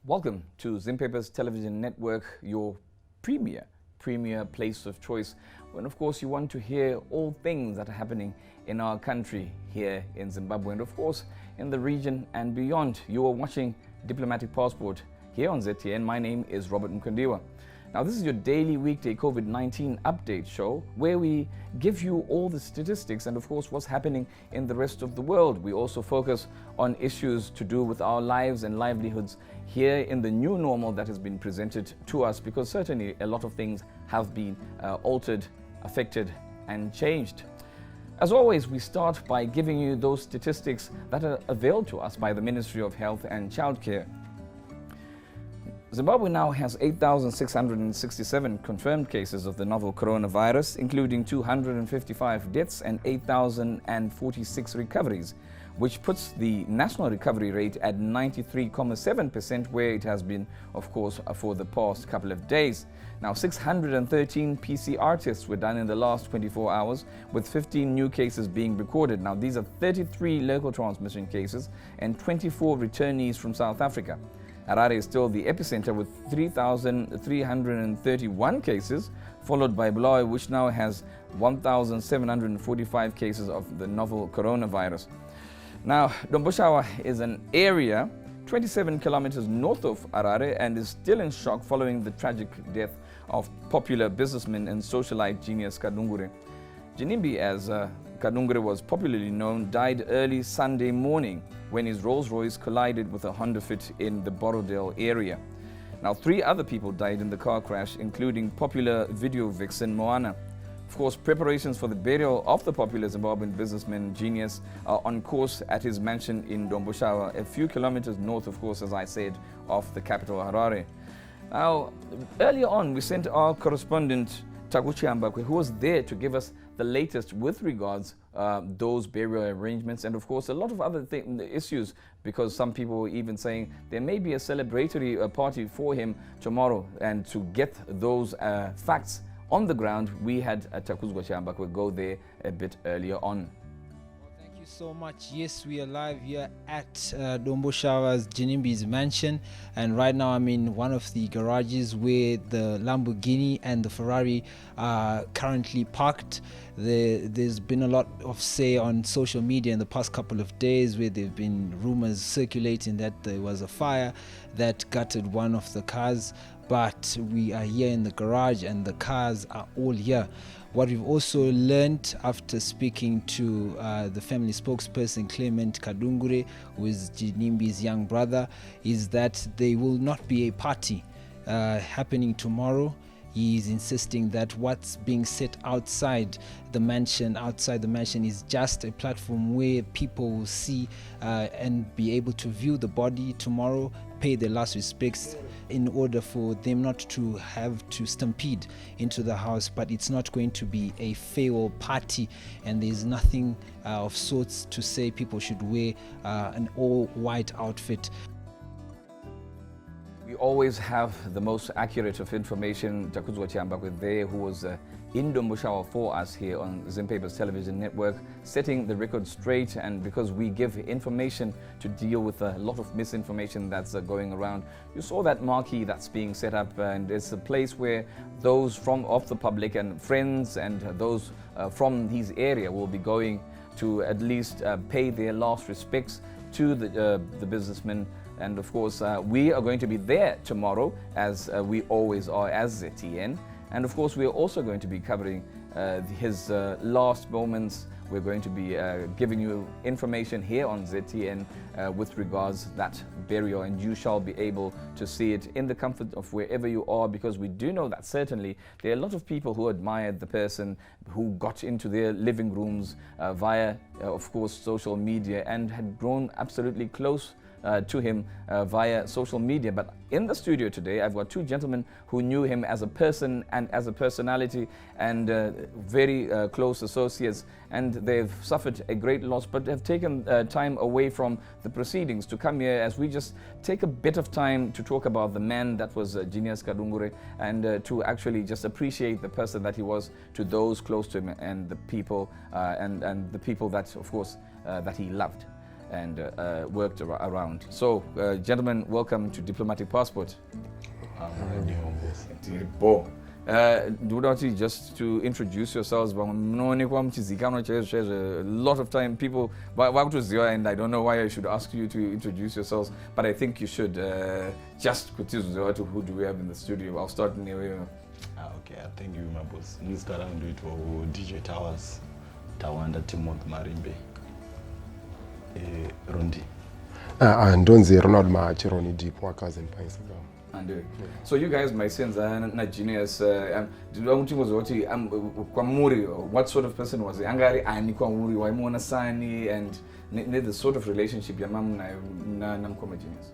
Welcome to Zimpepers Television Network, your premier place of choice, when of course you want to hear all things that are happening in our country here in Zimbabwe and of course in the region and beyond. You are watching Diplomatic Passport here on ZTN. My name is Robert Mkondiwa. Now this is your daily weekday COVID-19 update show where we give you all the statistics and of course what's happening in the rest of the world. We also focus on issues to do with our lives and livelihoods here in the new normal that has been presented to us, because certainly a lot of things have been altered, affected and changed. As always, we start by giving you those statistics that are availed to us by the Ministry of Health and Childcare. Zimbabwe now has 8,667 confirmed cases of the novel coronavirus, including 255 deaths and 8,046 recoveries, which puts the national recovery rate at 93.7%, where it has been, of course, for the past couple of days. Now, 613 PCR tests were done in the last 24 hours, with 15 new cases being recorded. Now, these are 33 local transmission cases and 24 returnees from South Africa. Harare is still the epicenter with 3,331 cases, followed by Bulawayo, which now has 1,745 cases of the novel coronavirus. Now, Domboshawa is an area 27 kilometers north of Harare and is still in shock following the tragic death of popular businessman and socialite Genius Kadungure. Jinimbi, as Kadungure was popularly known, died early Sunday morning when his Rolls-Royce collided with a Honda Fit in the Borrowdale area. Now, 3 other people died in the car crash, including popular video vixen Moana. Of course, preparations for the burial of the popular Zimbabwean businessman Genius are on course at his mansion in Domboshawa, a few kilometers north, of course, as I said, of the capital Harare. Now, earlier on, we sent our correspondent Takuchi Ambakwe, who was there to give us the latest with regards those burial arrangements and of course a lot of other issues, because some people were even saying there may be a celebratory party for him tomorrow. And to get those facts on the ground, we had Takuchi Ambakwe go there a bit earlier on. Thank you so much. Yes, we are live here at Domboshawa's Jinimbi's mansion, and right now I'm in one of the garages where the Lamborghini and the Ferrari are currently parked. There's been a lot of say on social media in the past couple of days where there have been rumors circulating that there was a fire that gutted one of the cars, but we are here in the garage and the cars are all here. What we've also learned after speaking to the family spokesperson Clement Kadungure, who is Jinimbi's young brother, is that there will not be a party happening tomorrow. He is insisting that what's being set outside the mansion is just a platform where people will see and be able to view the body tomorrow, pay their last respects, in order for them not to have to stampede into the house. But it's not going to be a farewell party, and there's nothing of sorts to say people should wear an all-white outfit. We always have the most accurate of information. Takuchi Ambakwe there, who was in Domboshawa for us here on Zimpepers Television Network, setting the record straight. And because we give information to deal with a lot of misinformation that's going around, you saw that marquee that's being set up, and it's a place where those of the public and friends and those from his area will be going to at least pay their last respects to the businessman. And of course, we are going to be there tomorrow, as we always are as ZTN. And of course, we are also going to be covering his last moments. We're going to be giving you information here on ZTN with regards that burial, and you shall be able to see it in the comfort of wherever you are, because we do know that certainly there are a lot of people who admired the person, who got into their living rooms via, of course, social media and had grown absolutely close to him via social media. But in the studio today, I've got 2 gentlemen who knew him as a person and as a personality, and very close associates, and they've suffered a great loss, but have taken time away from the proceedings to come here as we just take a bit of time to talk about the man that was Genius Kadungure, and to actually just appreciate the person that he was to those close to him and the people and the people that, of course, that he loved. and worked around. So, gentlemen, welcome to Diplomatic Passport. Dudati, just to introduce yourselves, a lot of time people, and I don't know why I should ask you to introduce yourselves, but I think you should just who do we have in the studio? I'll start in here. Okay, thank you, my boss. We start and do it for DJ Towers, Tawanda Timothy Marimbe, Rondi. And don't say Ronald March, Ronnie Deep, workers in Instagram. And so you guys, my sins are not genius. What sort of person was he? Angari ani kwamuri waimona sani, and the sort of relationship your mom na genius.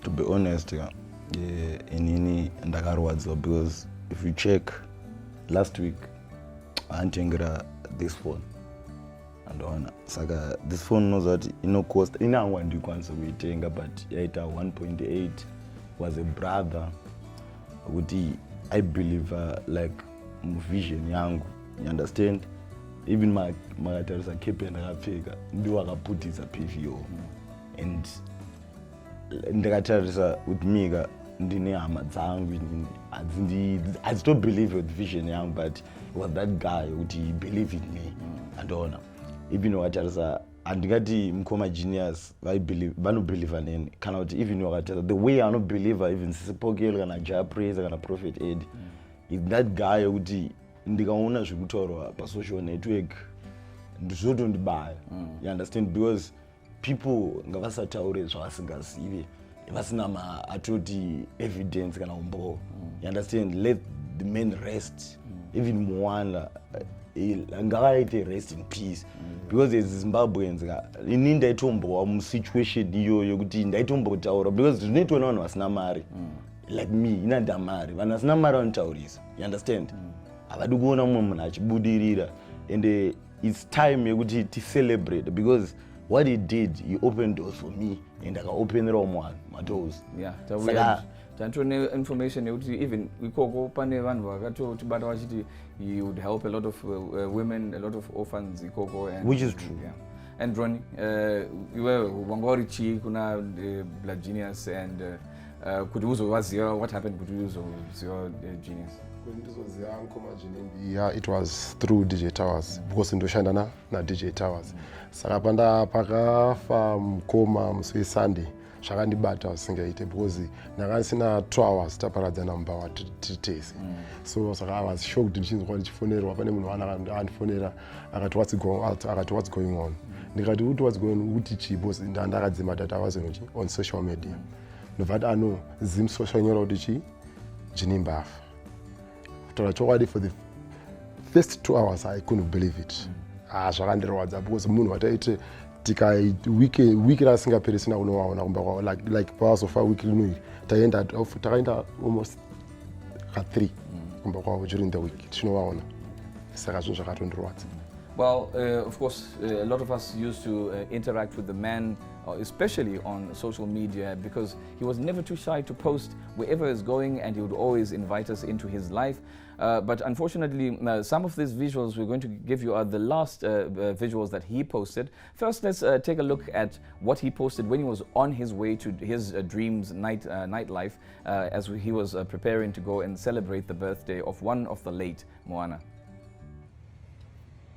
To be honest, inini ndakarwadziwa because if you check last week antengira this phone and saka this phone knows that cost inangwa ndikwanisa kuitenga but yaita 1.8 was a brother kuti I believe like vision yangu, you understand, even makatarisa kepe ndakapfeka ndiwo akaputisa PVO and ndakatarisa with mika ndine hama dzangu I don't believe with vision yangu, but it was that guy kuti he believed in me andona even wakatarisa andingati mkoma genius vanobelieve neni kana kuti even wakataza the way anobelieve even sisipokelo kana japraise kana prophet ed is that guy kuti ndikaona zvekutaurwa pasocial network ndizvotondibaya, you understand, because people ngavasataure zvavasingazive vasina atoti evidence kana umbo, you understand, let the men rest, even Moana ngavaite rest in peace, because as Zimbabweans ini ndaitombowa musituation iyoyo kuti ndaitombotaura because zvinoitwa navanhu vasina mari like me, ina ndamari, vanhu vasina mari vanotaurisa, you understand, havadi kuona mumwe munhu achibudirira, and it's time yekuti celebrate because what he did, he opened doors for me and akaopenerawo my doors. Yeah, tantone information yekuti even ikoko pane vanhu vakatotibata vachiti he would help a lot of women, a lot of orphans ikoko, and which is true. Yeah. And Ronnie, iwe wangori chi kuna Blood Genius, and kuti uzowaziva what happened kuti uzoziva Genius? Yeah, it was through DJ Towers because ndoshanda na DJ Towers. Saka panda pakafa mkoma musi Sunday zvakandibata usingaite because ndakasina 2 hours taparadza namba watitese. So saka I was shocked ndichinzwa ndichifonerwa pane munhu andifonera akati what's going on. Ndikati what's going on kuti chi because ndakadzima data was on social media. Ndobva ano zim social nyora kuti chi Jinimbafa. For the first 2 hours I couldn't believe it. Zvakandirwadza because munhu wataite wiki rasingaperisina kunowaona kumba like powers of a week inoiri takaenda almost 3 kumba kwavo during the week tinowaona, saka zvinhu zvakatondirwadza. Well, of course, a lot of us used to interact with the man, especially on social media, because he was never too shy to post wherever he's going, and he would always invite us into his life. But unfortunately, some of these visuals we're going to give you are the last visuals that he posted. First, let's take a look at what he posted when he was on his way to his dreams nightlife, as he was preparing to go and celebrate the birthday of one of the late Moana.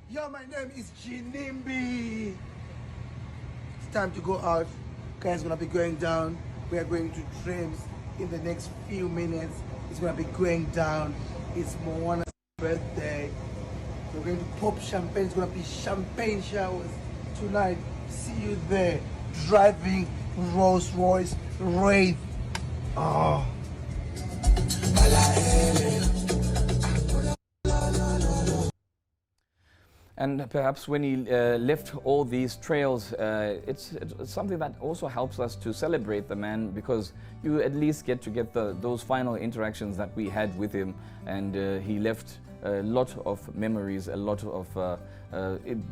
Yo, my name is Jinimbi. It's time to go out. Guys, gonna be going down. We are going to Dreams in the next few minutes. It's gonna be going down. It's Moana's birthday. We're going to pop champagne. It's gonna be champagne showers tonight. See you there. Driving Rolls Royce Wraith. Oh. And perhaps when he left all these trails, it's something that also helps us to celebrate the man, because you at least get to get those final interactions that we had with him, and he left a lot of memories, a lot of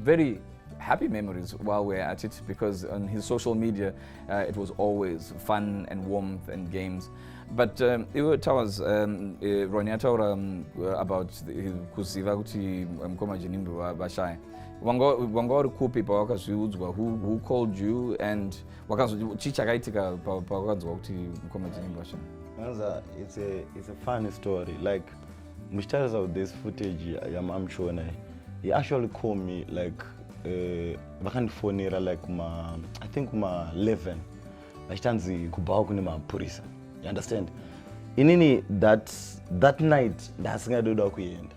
very happy memories while we're at it, because on his social media it was always fun and warmth and games. But Iwe Towers, Ronnie ataura about kuziva kuti mkoma Jinimbi vashaya. wanga uri kupi pawakazviudzwa who called you and chii chakaitika pawakanzwa kuti Mukoma Ginimbi washaya? It's a funny story. Like, muchitarisa with this footage yamamshona, he actually called me like vakandifonera like I think 11 vachitanzi kubvawo kune mapurisa, you understand. Inini that night ndasingadoda kuenda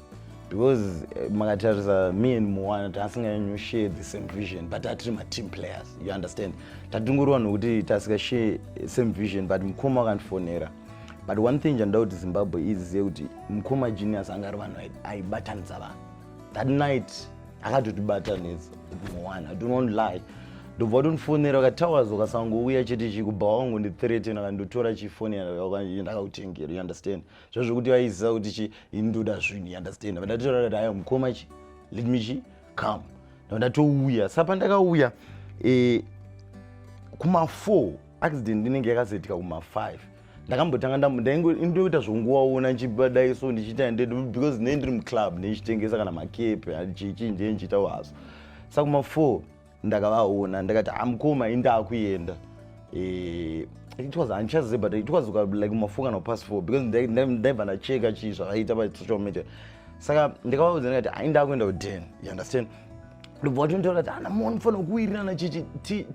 because makatarisa me and Moana tasinganyanyo share the same vision but atiri team players, you understand. Tatingoriwa nokuti tasingashare same vision but Mukoma akandifonera. But one thing jandauti kuti Zimbabwe is kuti Mukoma Genius anga ari vanhu aibatanidza vanhu. That night akatotibatanidza Moana, I don't want to lie. Ndobva watondifonera wakatauras ukasangouya chete chikubva wangu ndi13 akandotora chifoni ndakautengera, you understand. Zvazvo kuti vaiziva kuti indoda zvinhu, you understand. Vandatotaura kuti haya Mukoma let me come. Ndatouya. Saka pandakauya kuma4 accident inenge yakazoitika kuma5. Ndakambotanga ndoita zvonguwaona nchibadai so ndichita because ndiri muclub ndichitengesa kana makepe chichi ndiye ndichita wazo. Saka kuma4 ndakavaona ndakati Mukoma indakuenda. It was anxious but it was like kuma4 kana past 4 because ndaibva ndacheka chii zvakaita pasocial media. Saka ndikavaudza ndikati indakuenda ku10, you understand. Ndobva watontaura kuti munofana kuwirirana chichi.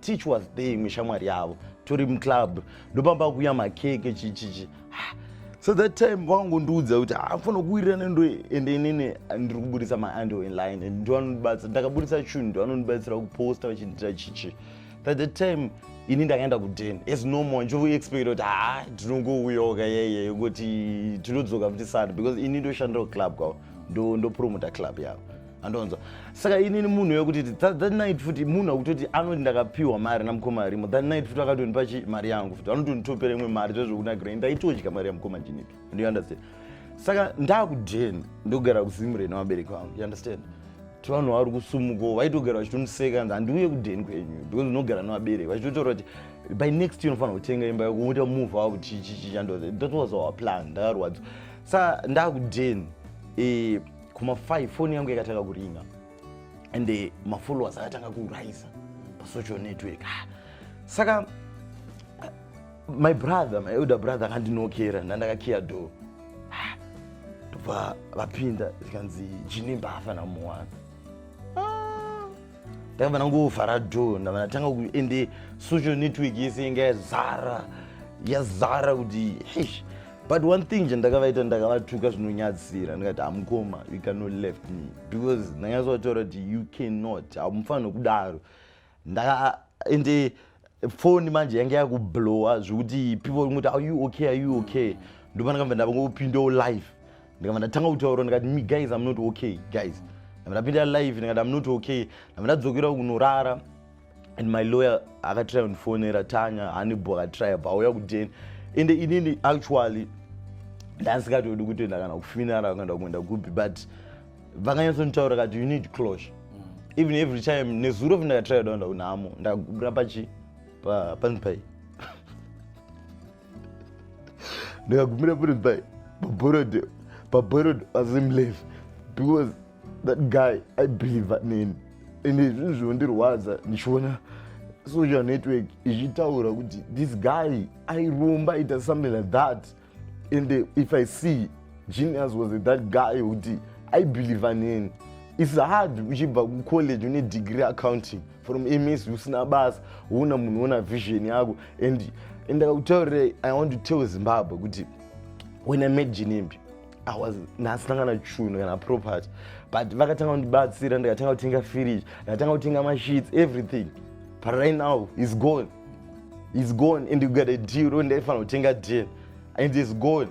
Teach was there mishamwari yavo tori muclub ndopamba kuya makeke chichichi. So that time vangondiudza kuti afana kuwirirana ende inini ndiri kubudisa maando online ndiwanondibatsira ndakabudisa chinhu ndiwanondibatsira kuposta vachindita chichi. That time ini ndakaenda ku10 as normal ndoexpect kuti tinongouya yeye kuti tinodzoka futi Sunday because ini ndoshandira club kwavo ndopromota club yavo. Andonza. Saka inini munhu wekuti that night futi munhu akutoti anoti ndakapiwa mari naMukoma arimo. That night futi akatonipa mari yangu futi anotonditopera imwe mari zvezvokuna grade ndaitodya mari yaMukoma Ginimbi, you understand. Saka ndaku10 ndogara kuZimure navabereki vangu, you understand. Vanhu vari kusumuko vaitogara vachitondiseka handiuye ku10 kwenyu because unogara navabereki vachitotaura kuti by next year unofanira kutenga imba yako uita move wavo chichi. That was our plan. Ndakarwadzwa. Saka ndaku10 kuma5 phone yangu yakatanga kuringa and mafollowers akatanga kurise pasocial network. Saka my elder brother akandinokera ndandakakiya door. Ndobva vapinda zikanzi Ginimbi afa naMoana. Ndakabva ndangovhara door ndavanatanga kuende social network yese inga yazara kuti heish. But one thing ndakavaita ndakavatuka zvinonyadzisira ndikati Mukoma you cannot left me because ndakazovataura kuti you cannot hamufanira kudaro. Ende phone manje yange yakublowa zvekuti people ngoti are you okay. Ndopa ndakabva ndavangopindawo live ndikabva ndatanga kutaura ndikati me guys I'm not okay guys. Ndapinda live ndikati I'm not okay. Ndadzokera kunorara and my lawyer akatry kundifonera Tanya Hannibal akatry bauya ku10 ende inini actually ndasingatodi kuti ndakana kufinara kuenda kuenda kupi but vakanyatsotaura kuti you need closure. Even every time nezuro ndakatry kuenda kunamo ndakugura panpai ndakagumira panpai paborod asimlive because that guy I believe in ende zvinhu zvinondirwadza ndichiona social network ichitaura kuti this guy airumba ita something like that and if I see Genius was that guy kuti I believe in. It's hard uchibva kucollege une degree accounting from MS usina basa una munhu una vision yako and ndakakutaurira I want to tell Zimbabwe kuti when I met Ginimbi I was nasangana chunu kana property but vakatanga kundibatsira ndikatanga kutenga fridge ndakatanga kutenga mashits everything. But right now, he's gone. He's gone and you got a deal and if I don't take a deal and he's gone.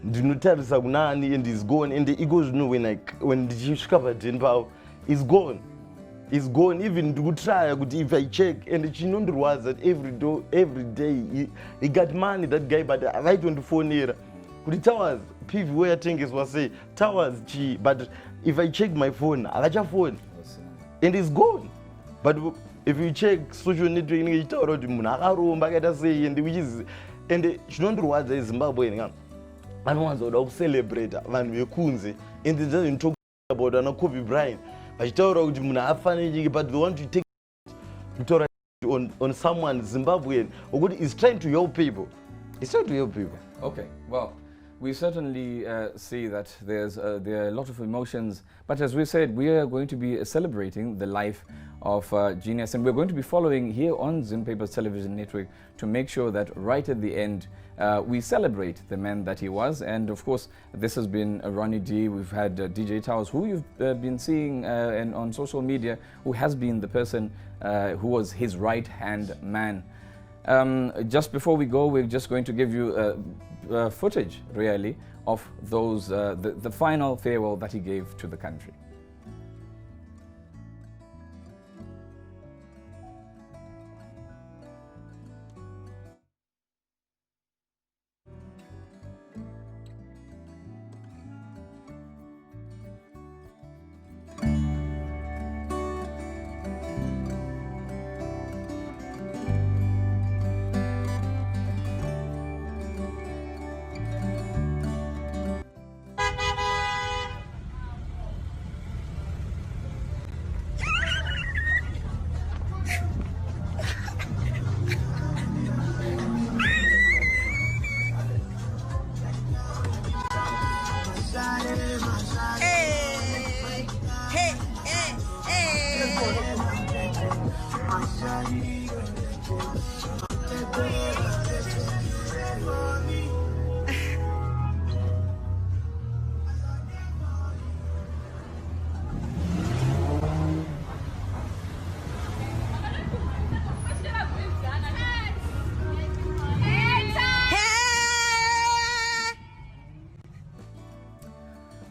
Do not tell us and he's gone and he goes no when the discover Denver, he's gone. He's gone. Even to try if I check and she know was that every day he got money that guy but right on the phone here. Could the towers people where things was say towers G but if I check my phone, I got your phone and he's gone. But if you check social network itaura kuti munhu akaromba akaita sei and which is and chinondirwadza eZimbabwe vanowanzoda kucelebrate vanhu vekunze and it doesn't talk about ana Kobe Bryant vachitaura kuti munhu afaniri, but they want to take kutaura on someone Zimbabwean who is trying to help people. He's trying to help people. Okay, well, we certainly see that there are a lot of emotions, but as we said, we are going to be celebrating the life of Genius, and we're going to be following here on Zim Papers Television Network to make sure that right at the end we celebrate the man that he was. And of course, this has been Ronnie D. We've had DJ Towers, who you've been seeing and on social media, who has been the person who was his right-hand man. Just before we go, we're just going to give you footage, really, of those the final farewell that he gave to the country.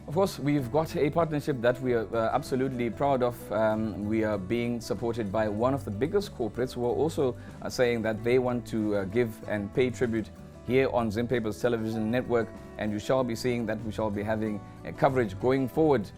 Of course, we've got a partnership that we are absolutely proud of. We are being supported by one of the biggest corporates who are also saying that they want to give and pay tribute here on Zim Papers Television Network, and you shall be seeing that we shall be having coverage going forward,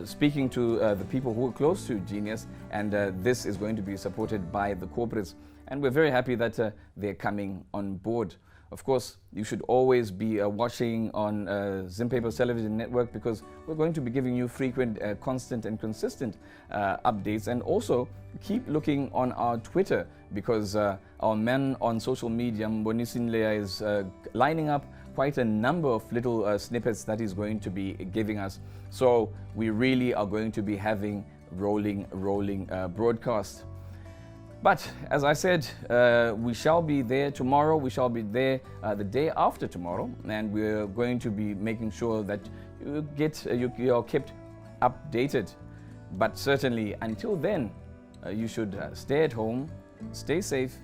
speaking to the people who are close to Genius, and this is going to be supported by the corporates, and we're very happy that they're coming on board. Of course, you should always be watching on Zim Papers Television Network, because we're going to be giving you frequent, constant and consistent updates, and also keep looking on our Twitter, because our man on social media, Mbonisin Lea, is lining up quite a number of little snippets that he's going to be giving us. So we really are going to be having rolling broadcast. But as I said, we shall be there tomorrow. We shall be there the day after tomorrow, and we're going to be making sure that you are kept updated. But certainly until then, you should stay at home, stay safe,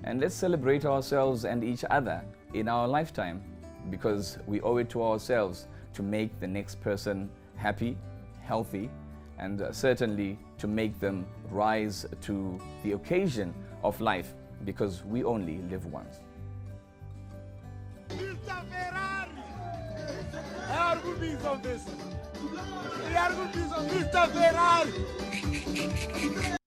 and let's celebrate ourselves and each other in our lifetime, because we owe it to ourselves to make the next person happy, healthy, and certainly to make them rise to the occasion of life, because we only live once. Mr. Ferrari! I have good news on this. We are good news on Mr. Ferrari!